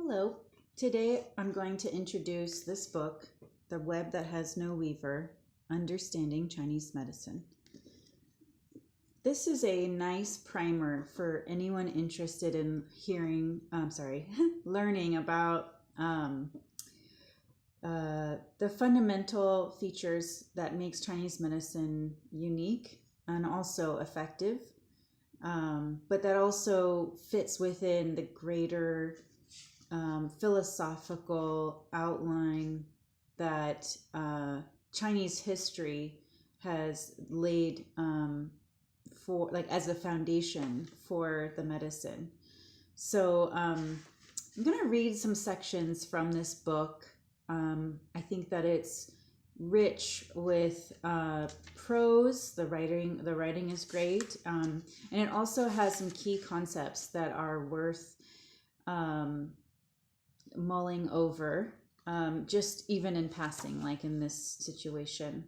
Hello. Today I'm going to introduce this book, The Web That Has No Weaver, Understanding Chinese Medicine. This is a nice primer for anyone interested in learning about the fundamental features that makes Chinese medicine unique and also effective, but that also fits within the greater philosophical outline that Chinese history has laid for, like, as the foundation for the medicine. So I'm going to read some sections from this book. I think that it's rich with prose. The writing is great, and it also has some key concepts that are worth mulling over, just even in passing, like in this situation.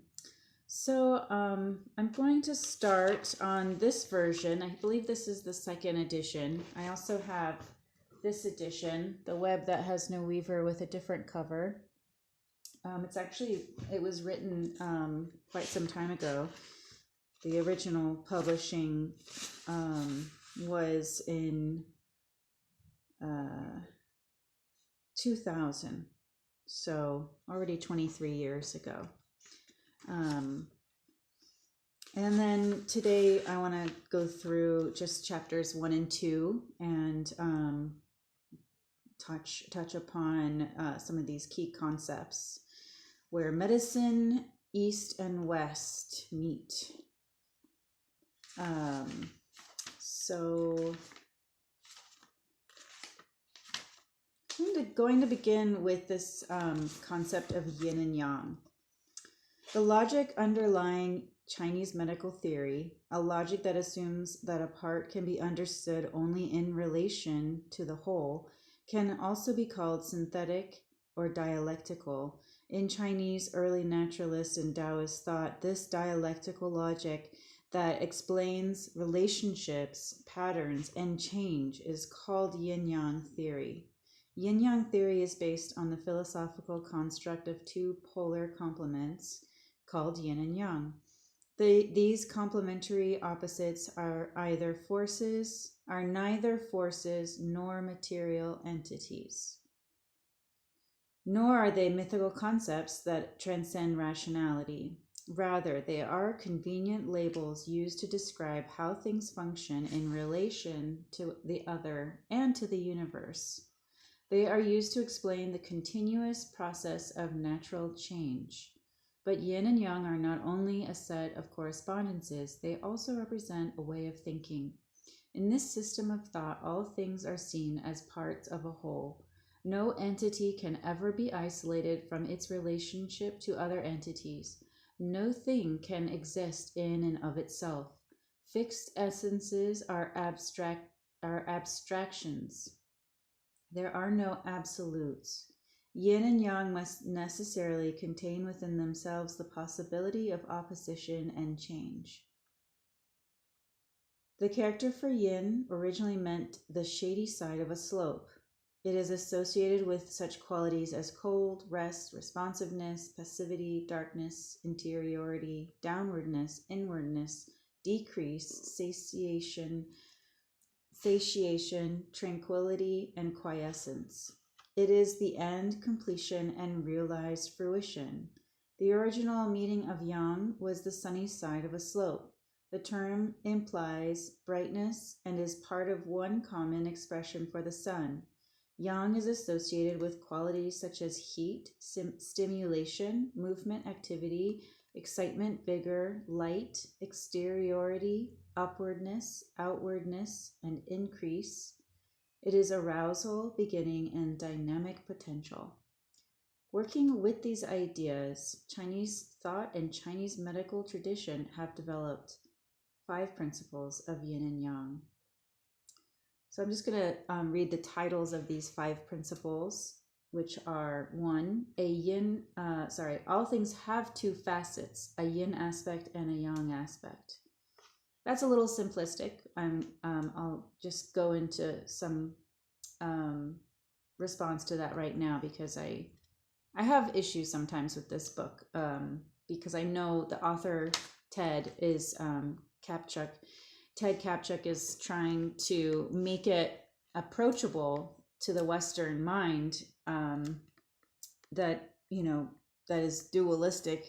So I'm going to start on this version. I believe this is the second edition. I also have this edition, The Web That Has No Weaver, with a different cover. It was written quite some time ago. The original publishing was in 2000, so already 23 years ago. And then today I want to go through just chapters 1 and 2 and touch upon some of these key concepts where medicine, East and West, meet. So I'm going to begin with this concept of yin and yang. The logic underlying Chinese medical theory, a logic that assumes that a part can be understood only in relation to the whole, can also be called synthetic or dialectical. In Chinese early naturalist and Taoist thought, this dialectical logic that explains relationships, patterns, and change is called Yin Yang Theory. Yin Yang Theory is based on the philosophical construct of two polar complements called yin and yang. These complementary opposites are neither forces nor material entities. Nor are they mythical concepts that transcend rationality. Rather, they are convenient labels used to describe how things function in relation to the other and to the universe. They are used to explain the continuous process of natural change. But yin and yang are not only a set of correspondences, they also represent a way of thinking. In this system of thought, all things are seen as parts of a whole. No entity can ever be isolated from its relationship to other entities. No thing can exist in and of itself. Fixed essences are abstractions. There are no absolutes. Yin and yang must necessarily contain within themselves the possibility of opposition and change. The character for yin originally meant the shady side of a slope. It is associated with such qualities as cold, rest, responsiveness, passivity, darkness, interiority, downwardness, inwardness, decrease, satiation, tranquility, and quiescence. It is the end, completion, and realized fruition. The original meaning of yang was the sunny side of a slope. The term implies brightness and is part of one common expression for the sun. Yang is associated with qualities such as heat, stimulation, movement, activity, excitement, vigor, light, exteriority, upwardness, outwardness, and increase. It is arousal, beginning, and dynamic potential. Working with these ideas, Chinese thought and Chinese medical tradition have developed 5 principles of yin and yang. So I'm just going to read the titles of these 5 principles, which are 1, all things have 2 facets, a yin aspect and a yang aspect. That's a little simplistic. I'll just go into some response to that right now, because I have issues sometimes with this book, because I know the author Ted is Kaptchuk. Ted Kaptchuk is trying to make it approachable to the Western mind, that that is dualistic.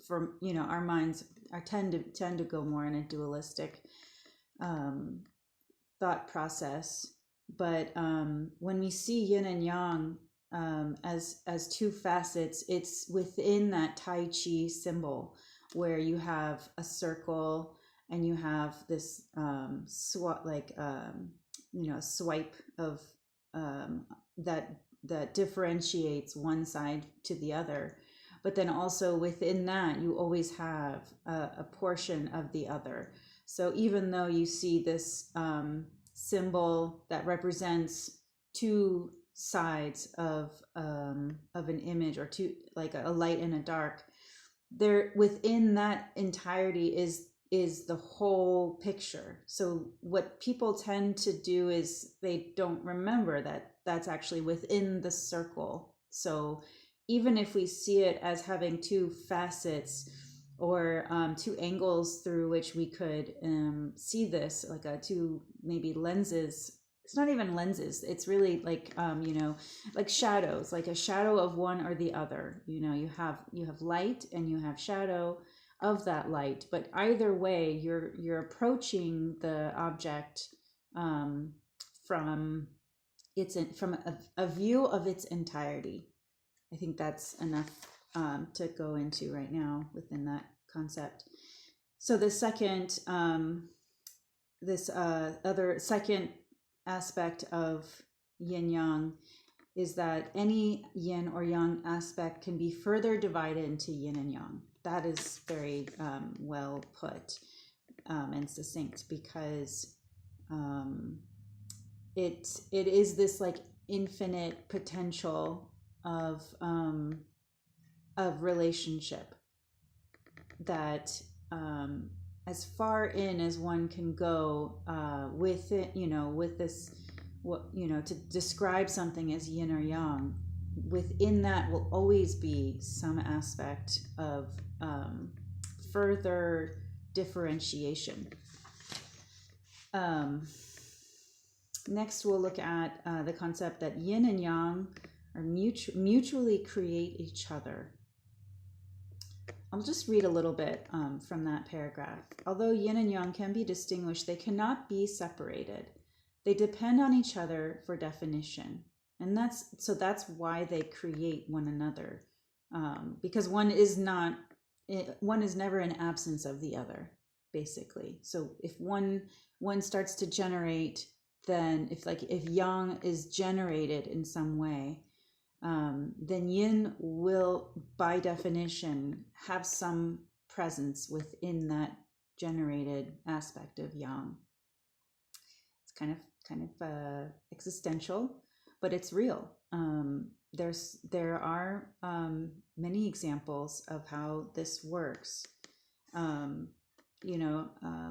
For our minds tend to go more in a dualistic thought process. But when we see yin and yang as two facets, it's within that Tai Chi symbol where you have a circle and you have this swipe of that differentiates one side to the other. But then also within that, you always have a portion of the other. So even though you see this symbol that represents two sides of an image, or two, like a light and a dark, there within that entirety is the whole picture. So what people tend to do is they don't remember that that's actually within the circle. So even if we see it as having two facets, or two angles through which we could see this, like two maybe lenses. It's not even lenses. It's really like like shadows, like a shadow of one or the other. You have light and you have shadow of that light. But either way, you're approaching the object from a view of its entirety. I think that's enough to go into right now within that concept. So the second, other second aspect of yin yang is that any yin or yang aspect can be further divided into yin and yang. That is very well put and succinct, because it is this like infinite potential of relationship that as far in as one can go with it, with this, to describe something as yin or yang, within that will always be some aspect of further differentiation. Next, we'll look at the concept that yin and yang are mutually create each other. I'll just read a little bit from that paragraph. Although yin and yang can be distinguished, they cannot be separated. They depend on each other for definition. And that's why they create one another. Because one is never an absence of the other, basically. So if one starts to generate, then if yang is generated in some way, then yin will, by definition, have some presence within that generated aspect of yang. It's kind of existential, but it's real. There are many examples of how this works.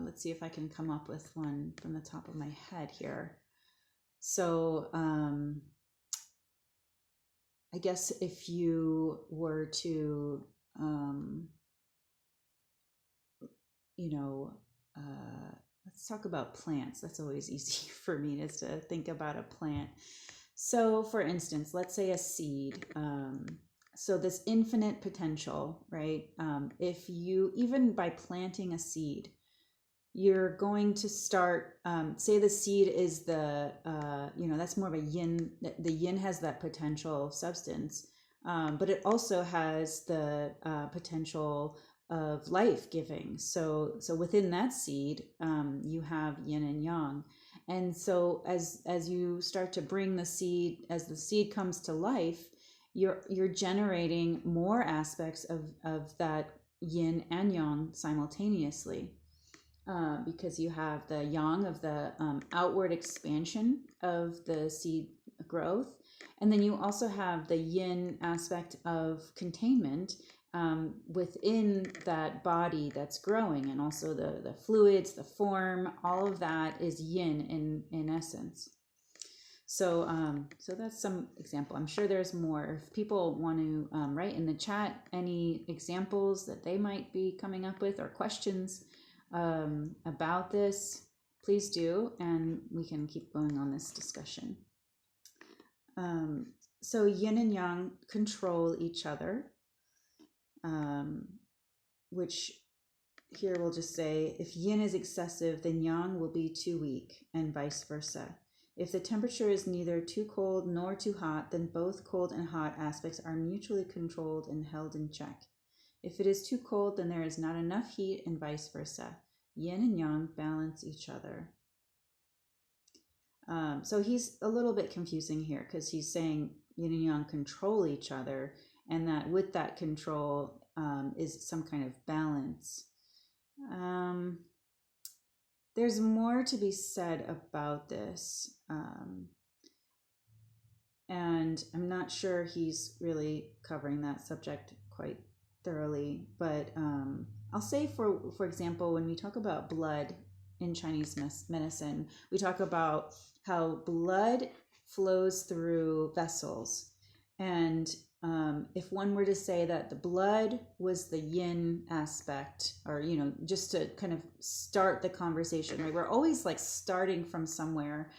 Let's see if I can come up with one from the top of my head here. So I guess if you were to, let's talk about plants. That's always easy for me, is to think about a plant. So for instance, let's say a seed. So this infinite potential, right? If you, even by planting a seed, you're going to start, say the seed is that's more of a yin. The yin has that potential substance, but it also has the potential of life giving. So within that seed, you have yin and yang. And so as you start to bring the seed, as the seed comes to life, you're generating more aspects of that yin and yang simultaneously. Because you have the yang of the outward expansion of the seed growth. And then you also have the yin aspect of containment within that body that's growing. And also the fluids, the form, all of that is yin in essence. So that's some example. I'm sure there's more. If people want to write in the chat any examples that they might be coming up with or questions about this, please do, and we can keep going on this discussion. So yin and yang control each other, which here we'll just say if yin is excessive, then yang will be too weak, and vice versa. If the temperature is neither too cold nor too hot, then both cold and hot aspects are mutually controlled and held in check. If it is too cold, then there is not enough heat, and vice versa. Yin and yang balance each other. So he's a little bit confusing here because he's saying yin and yang control each other, and that with that control is some kind of balance. There's more to be said about this, and I'm not sure he's really covering that subject quite thoroughly, but I'll say for example, when we talk about blood in Chinese medicine, we talk about how blood flows through vessels, and if one were to say that the blood was the yin aspect, or just to kind of start the conversation, right? We're always like starting from somewhere,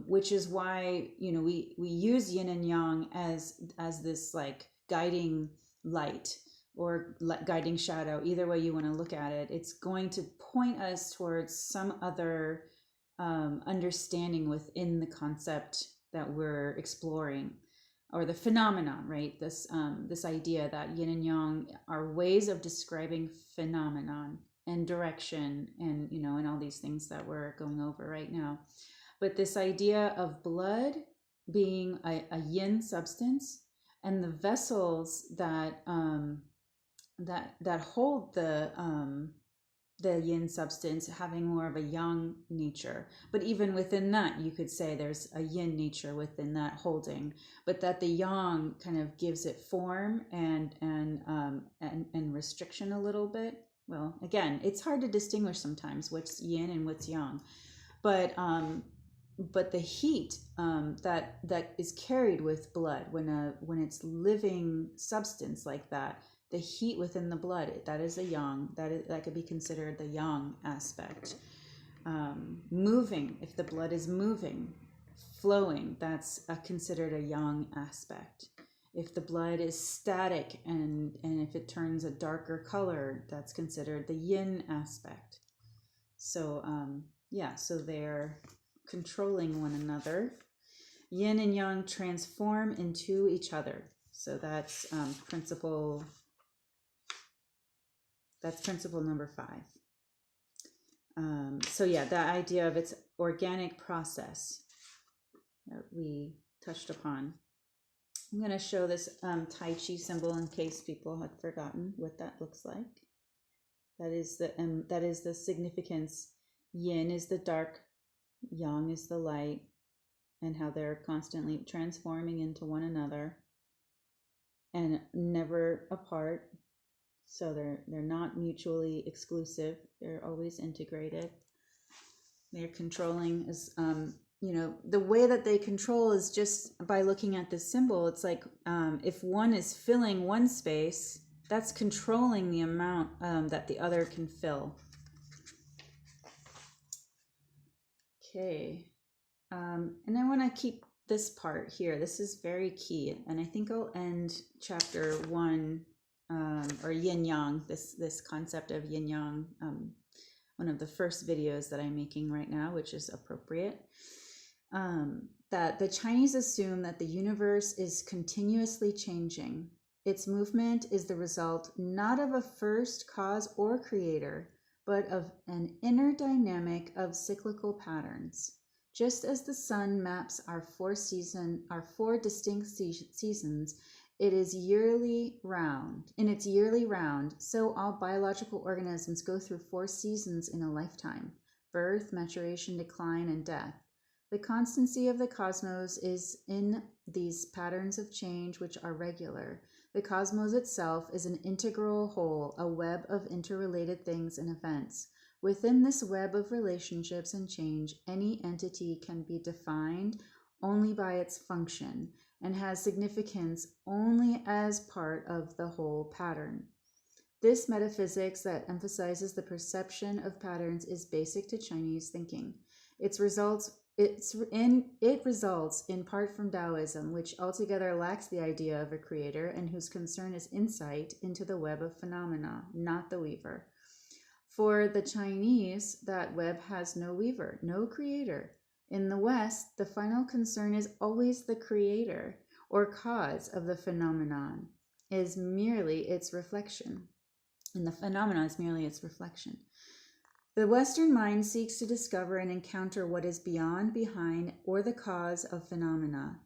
which is why we use yin and yang as this like guiding light or guiding shadow. Either way you want to look at it, it's going to point us towards some other understanding within the concept that we're exploring, or the phenomenon, right? This idea that yin and yang are ways of describing phenomenon and direction, and and all these things that we're going over right now. But this idea of blood being a yin substance, and the vessels that hold the yin substance having more of a yang nature. But even within that, you could say there's a yin nature within that holding, but that the yang kind of gives it form and restriction a little bit. Well, again, it's hard to distinguish sometimes what's yin and what's yang, but the heat that is carried with blood when it's living substance like that, the heat within the blood, that is a yang, that could be considered the yang aspect. Moving, if the blood is moving, flowing, that's considered a yang aspect. If the blood is static and if it turns a darker color, that's considered the yin aspect. So so they're controlling one another. Yin and yang transform into each other. So that's principle number 5. The idea of its organic process that we touched upon. I'm going to show this Tai Chi symbol in case people had forgotten what that looks like. That is the significance. Yin is the dark, yang is the light, and how they're constantly transforming into one another and never apart. So they're not mutually exclusive. They're always integrated. They're controlling is the way that they control is just by looking at this symbol. It's like if one is filling one space, that's controlling the amount that the other can fill. Okay, and I want to keep this part here. This is very key, and I think I'll end chapter 1. Or yin yang, this concept of yin yang, one of the first videos that I'm making right now, which is appropriate. That the Chinese assume that the universe is continuously changing. Its movement is the result not of a first cause or creator, but of an inner dynamic of cyclical patterns. Just as the sun maps our 4 distinct seasons, it is yearly round. In its yearly round, so all biological organisms go through 4 seasons in a lifetime: birth, maturation, decline, and death. The constancy of the cosmos is in these patterns of change, which are regular. The cosmos itself is an integral whole, a web of interrelated things and events. Within this web of relationships and change, any entity can be defined only by its function and has significance only as part of the whole pattern. This metaphysics that emphasizes the perception of patterns is basic to Chinese thinking. It results in part from Taoism, which altogether lacks the idea of a creator and whose concern is insight into the web of phenomena, not the weaver. For the Chinese, that web has no weaver, no creator. In the West, the final concern is always the creator or cause of the phenomenon, is merely its reflection. And the phenomenon is merely its reflection. The Western mind seeks to discover and encounter what is beyond, behind, or the cause of phenomena.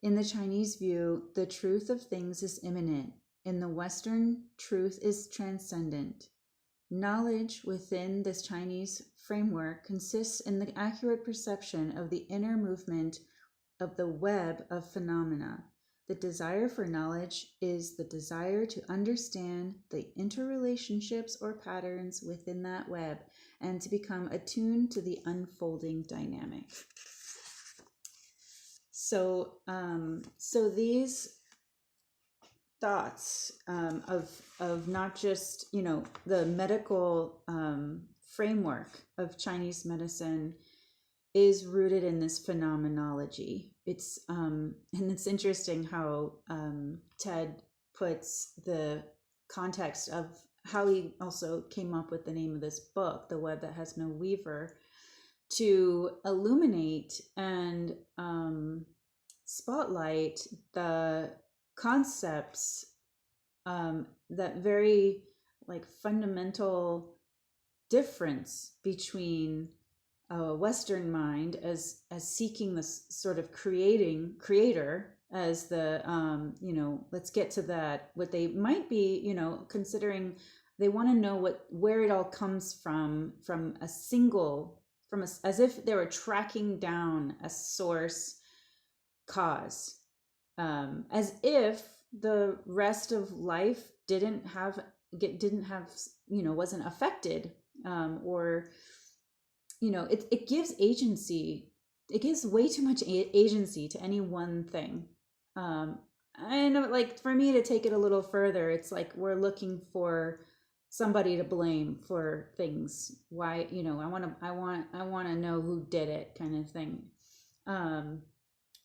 In the Chinese view, the truth of things is immanent. In the Western, truth is transcendent. Knowledge within this Chinese framework consists in the accurate perception of the inner movement of the web of phenomena. The desire for knowledge is the desire to understand the interrelationships or patterns within that web and to become attuned to the unfolding dynamic. So these thoughts of not just, the medical framework of Chinese medicine is rooted in this phenomenology. It's and it's interesting how Ted puts the context of how he also came up with the name of this book, The Web That Has No Weaver, to illuminate and spotlight the concepts, that very fundamental difference between a Western mind as seeking this sort of creator as the let's get to that, what they might be considering. They want to know where it all comes from a single, as if they were tracking down a source cause, as if the rest of life wasn't affected, or it gives agency. It gives way too much agency to any one thing. And for me to take it a little further, it's like we're looking for somebody to blame for things. Why, I want to know who did it, kind of thing.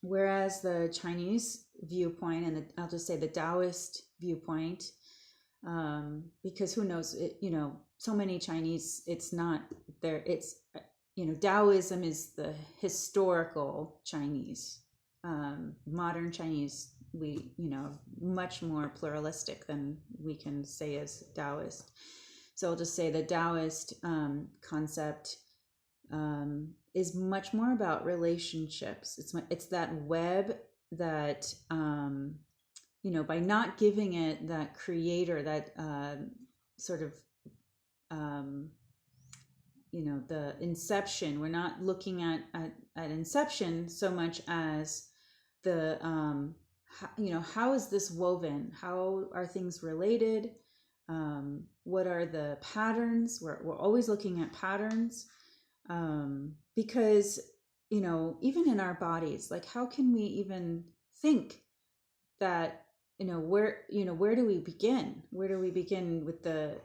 Whereas the Chinese viewpoint, and I'll just say the Taoist viewpoint, because who knows, so many Chinese, it's not there. It's, Taoism is the historical Chinese. Modern Chinese, we, much more pluralistic than we can say as Taoist. So I'll just say the Taoist concept is much more about relationships. It's that web that, by not giving it that creator, that sort of, the inception. We're not looking at inception so much as the, how is this woven? How are things related? What are the patterns? We're always looking at patterns, because, even in our bodies, how can we even think that, where do we begin? Where do we begin with the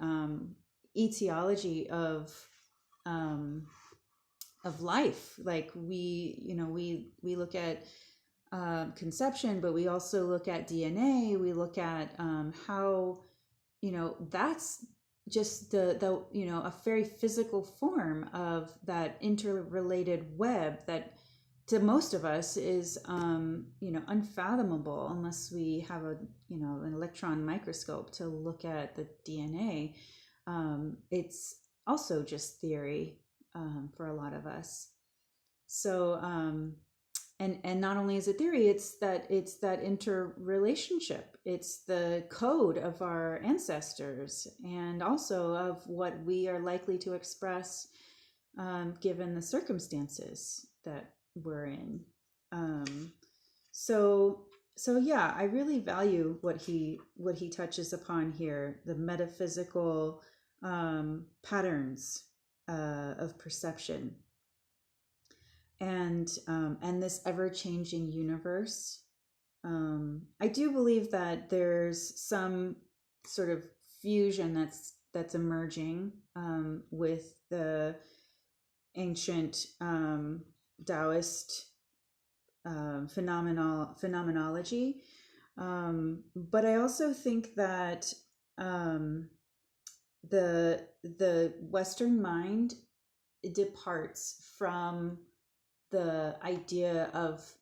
etiology of life? We look at conception, but we also look at DNA. We look at how, that's just the a very physical form of that interrelated web that to most of us is unfathomable unless we have an electron microscope to look at the DNA. It's also just theory for a lot of us. So and not only is it theory, it's that interrelationship. It's the code of our ancestors, and also of what we are likely to express given the circumstances that we're in. So yeah, I really value what he touches upon here, the metaphysical patterns of perception. and this ever-changing universe. I do believe that there's some sort of fusion that's emerging with the ancient Taoist phenomenology, but I also think that the Western mind departs from the idea of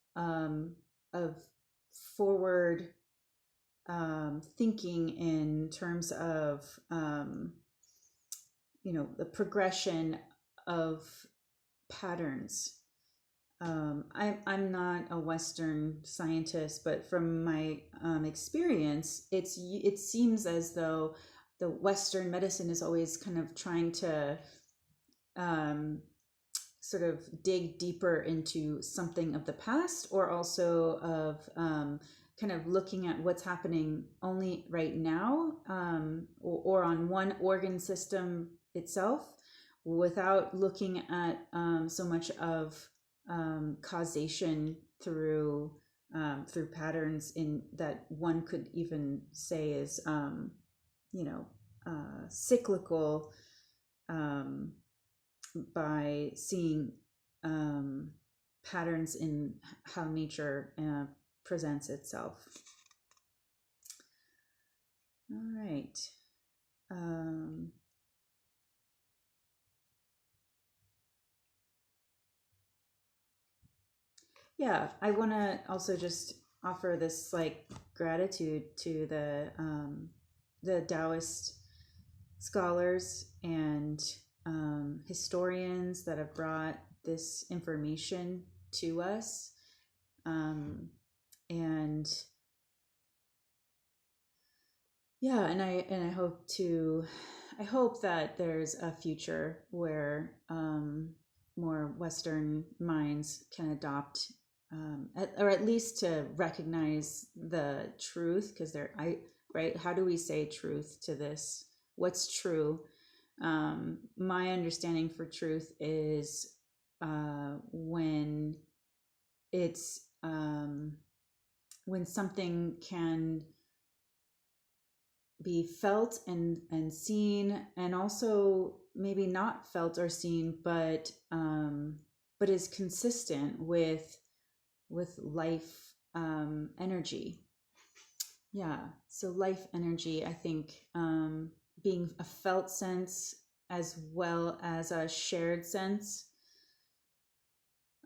forward thinking in terms of the progression of patterns. I'm not a Western scientist, but from my experience, it seems as though the Western medicine is always kind of trying to sort of dig deeper into something of the past, or also of kind of looking at what's happening only right now, or on one organ system itself, without looking at so much of causation through patterns in that one could even say is cyclical, by seeing patterns in how nature presents itself. All right. Yeah, I want to also just offer this gratitude to the Taoist scholars and historians that have brought this information to us, and yeah, and I hope that there's a future where more Western minds can adopt, or at least to recognize the truth, because right, how do we say truth to this? What's true? My understanding for truth is when it's when something can be felt and seen, and also maybe not felt or seen, but is consistent with life energy. Yeah, so life energy, I think, being a felt sense as well as a shared sense.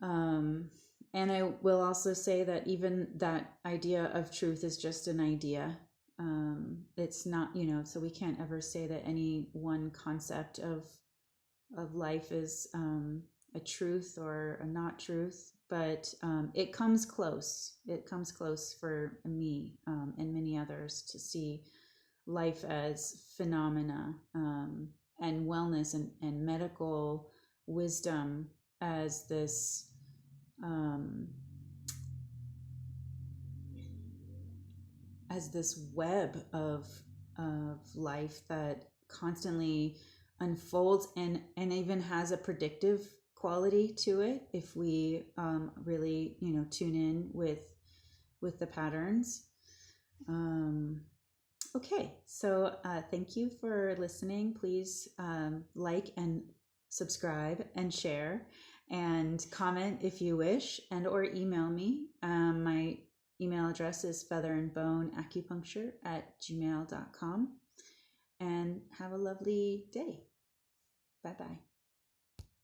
And I will also say that even that idea of truth is just an idea. It's not, so we can't ever say that any one concept of life is a truth or a not truth, but it comes close. It comes close for me and many others to see life as phenomena, and wellness and medical wisdom as this web of life that constantly unfolds and even has a predictive quality to it if we really tune in with the patterns. Okay, so thank you for listening. Please like and subscribe and share and comment if you wish, and or email me. My email address is featherandboneacupuncture@gmail.com. And have a lovely day. Bye-bye.